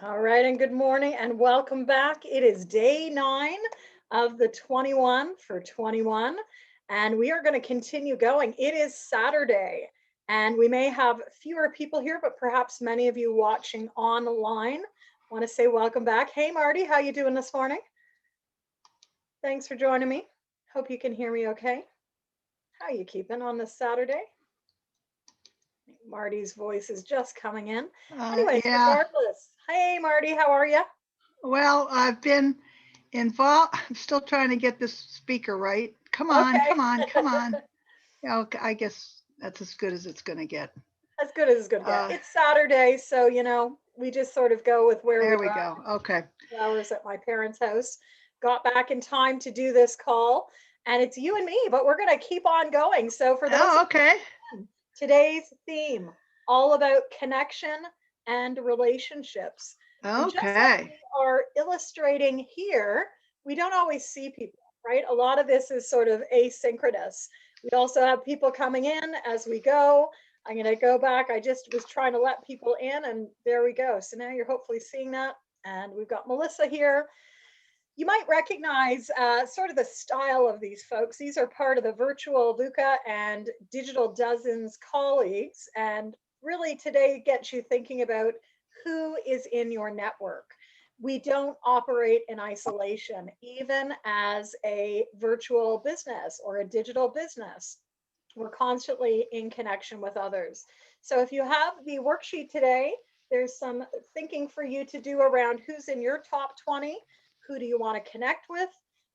All right, and good morning and welcome back. It is day 9 of the 21 for 21, and we are going to continue going. It is Saturday, and we may have fewer people here, but perhaps many of you watching online want to say welcome back. Hey, Marty, how you doing this morning? Thanks for joining me. Hope you can hear me okay. How you keeping on this Saturday? Marty's voice is just coming in. Anyways, Yeah, regardless. Hey, Marty, how are you? well, I've been involved. I'm still trying to get this speaker right. Come on, Okay. come on, come on. Yeah, okay, I guess that's as good as it's going to get. As good as it's going to get. Uh, It's Saturday, so we just sort of go with where we there we are. go. Okay. Hours at my parents' house. Got back in time to do this call, and it's you and me, but we're going to keep on going. So for those Oh, okay. today's theme all about connection and relationships. And just like Okay. we are illustrating here, we don't always see people, right? A lot of this is sort of asynchronous. We also have people coming in as we go. I'm going to go back. I just was trying to let people in, and there we go. So now you're hopefully seeing that. And we've got Melissa here. You might recognize sort of the style of these folks. These are part of the virtual VUCA and Digital Dozens colleagues. And really today gets you thinking about who is in your network. We don't operate in isolation, even as a virtual business or a digital business. We're constantly in connection with others. So if you have the worksheet today, there's some thinking for you to do around who's in your top 20. Who do you want to connect with?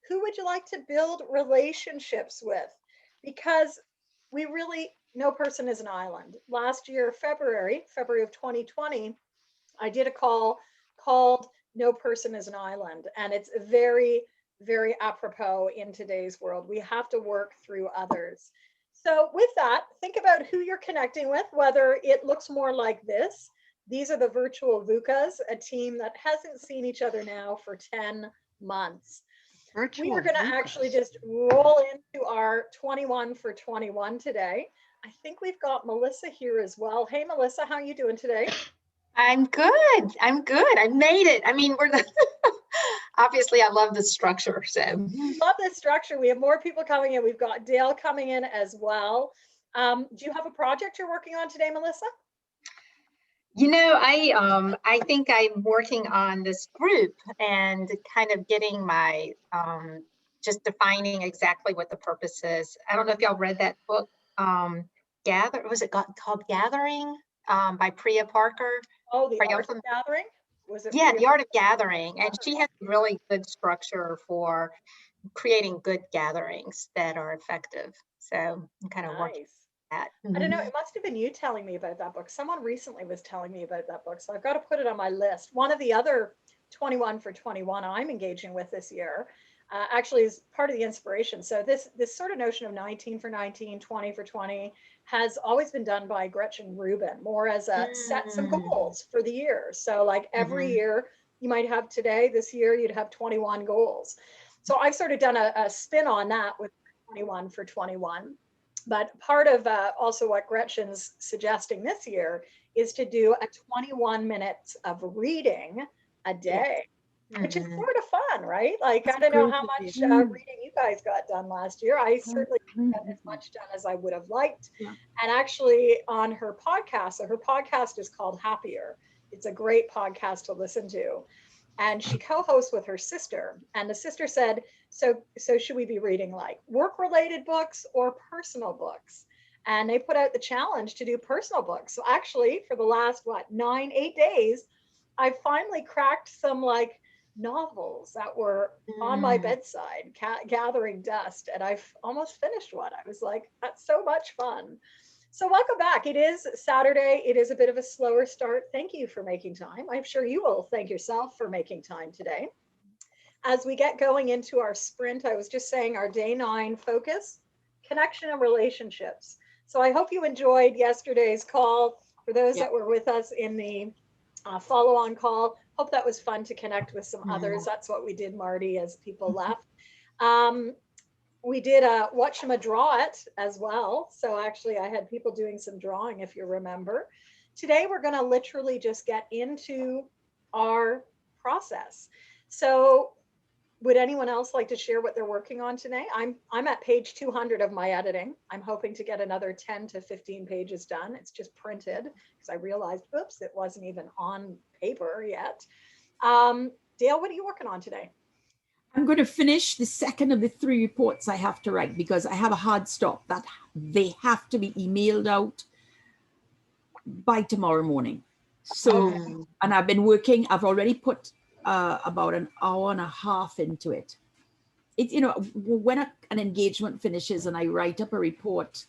Who would you like to build relationships with? Because we really, no person is an island. Last year, February of 2020, I did a call called No Person is an Island. And it's very, very apropos in today's world. We have to work through others. So, with that, think about who you're connecting with, whether it looks more like this. These are the virtual VUCAs, a team that hasn't seen each other now for 10 months. We are Virtual going to actually VUCAs. just roll into our 21 for 21 today. I think we've got Melissa here as well. Hey, Melissa, how are you doing today? I'm good. I'm good. I made it. I mean, we're the obviously I love the structure. So, You love this structure. We have more people coming in. We've got Dale coming in as well. Do you have a project you're working on today, Melissa? I think I'm working on this group and kind of getting my just defining exactly what the purpose is. I don't know if y'all read that book, was it called Gathering, by Priya Parker? Oh, the Are y'all Art of familiar? Gathering. Was it Yeah, Priya? The Art of Gathering. And she has really good structure for creating good gatherings that are effective. So I'm kind of working Nice. on that. I don't know. It must have been you telling me about that book. Someone recently was telling me about that book. So I've got to put it on my list. One of the other 21 for 21 I'm engaging with this year actually is part of the inspiration. So this sort of notion of 19 for 19, 20 for 20 has always been done by Gretchen Rubin, more as a set some Mm. goals for the year. So like every Mhm. year you might have today, this year you'd have 21 goals. So I've sort of done a spin on that with 21 for 21. But part of also what Gretchen's suggesting this year is to do a 21 minutes of reading a Yeah. day, which is Mhm. sort of fun, right? Like, I That's a don't know great how idea. much reading you guys got done last year. I certainly didn't get as much done as I would have liked. Yeah. And actually, on her podcast, so her podcast is called Happier. It's a great podcast to listen to, and she co-hosts with her sister, and the sister said, so should we be reading like work related books or personal books? And they put out the challenge to do personal books. So actually for the last 9 8 days I finally cracked some like novels that were on my Mm. bedside gathering dust, and I've almost finished one. I was like, that's so much fun. So welcome back. It is Saturday. It is a bit of a slower start. Thank you for making time. I'm sure you will thank yourself for making time today. As we get going into our sprint, I was just saying our day 9 focus, connection and relationships. So I hope you enjoyed yesterday's call. For those Yeah. that were with us in the follow on call, hope that was fun to connect with some others. Mhm. That's what we did, Marty, as people left. Um, we did watch them draw it as well. So actually, I had people doing some drawing, if you remember. Today, we're going to literally just get into our process. So would anyone else like to share what they're working on today? I'm at page 200 of my editing. I'm hoping to get another 10 to 15 pages done. It's just printed because I realized, oops, it wasn't even on paper yet. Dale, what are you working on today? I'm going to finish the second of the 3 reports I have to write because I have a hard stop that they have to be emailed out by tomorrow morning. So, and I've been working, I've already put about an hour and a half into it. It, you know, when an engagement finishes and I write up a report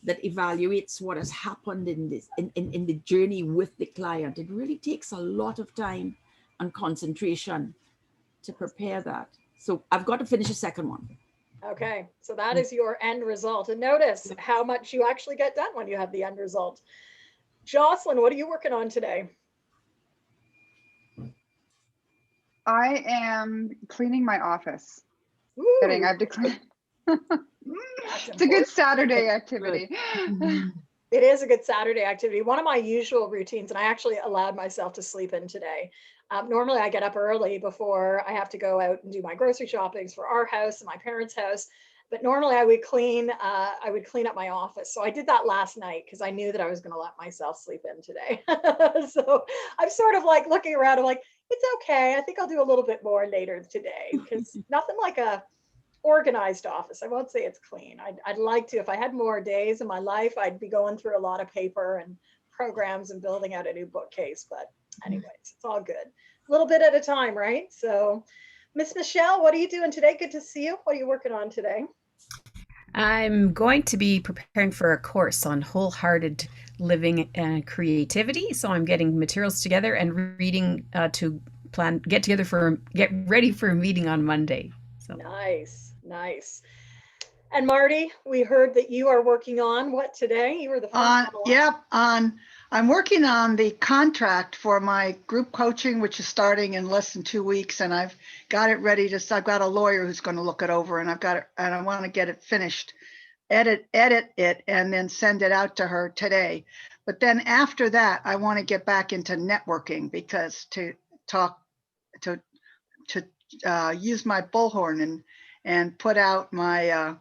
that evaluates what has happened in this, in the journey with the client, it really takes a lot of time and concentration to prepare that. So I've got to finish the second one. Okay, so that is your end result. And notice how much you actually get done when you have the end result. Jocelyn, what are you working on today? I am cleaning my office. Ooh, Kidding, I have to clean. It's a good Saturday activity. it is a good Saturday activity. One of my usual routines, and I actually allowed myself to sleep in today. Normally I get up early before I have to go out and do my grocery shoppings for our house and my parents' house. But normally I would clean up my office. So I did that last night because I knew that I was going to let myself sleep in today. So I'm sort of like looking around. I'm like, it's okay. I think I'll do a little bit more later today because nothing like a organized office. I won't say it's clean. I'd like to, if I had more days in my life, I'd be going through a lot of paper and programs and building out a new bookcase. But anyways, it's all good. A little bit at a time, right? So Miss Michelle, what are you doing today? Good to see you. What are you working on today? I'm going to be preparing for a course on wholehearted living and creativity. So I'm getting materials together and reading to get ready for a meeting on Monday. So Nice, nice. And Marty, we heard that you are working on what today? You were the first one. Yep, I'm working on the contract for my group coaching, which is starting in less than 2 weeks, and I've got it ready to. I've got a lawyer who's going to look it over, and I've got it, and I want to get it finished, edit it, and then send it out to her today. But then after that, I want to get back into networking because to use my bullhorn and put out my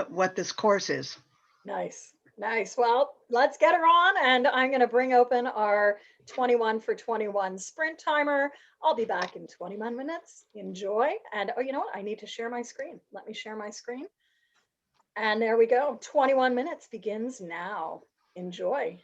what this course is. Nice, nice. Well, let's get her on, and I'm going to bring open our 21 for 21 sprint timer. I'll be back in 21 minutes. Enjoy. And oh, you know what? I need to share my screen. Let me share my screen. And there we go. 21 minutes begins now. Enjoy.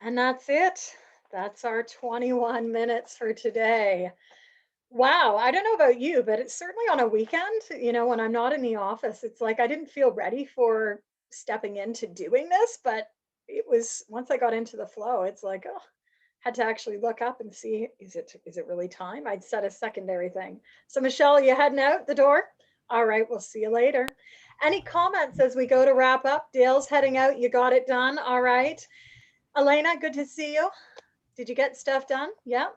And that's it. That's our 21 minutes for today. Wow, I don't know about you, but it's certainly on a weekend, when I'm not in the office, it's like I didn't feel ready for stepping into doing this, but it was once I got into the flow, it's like, oh, had to actually look up and see, is it really time? I'd set a secondary thing. So Michelle, are you heading out the door? All right, we'll see you later. Any comments as we go to wrap up? Dale's heading out. You got it done. All right. Elena, good to see you. Did you get stuff done? Yeah.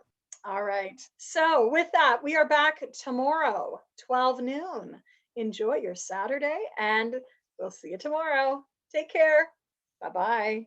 All right. So with that, we are back tomorrow, 12 noon. Enjoy your Saturday and we'll see you tomorrow. Take care. Bye-bye.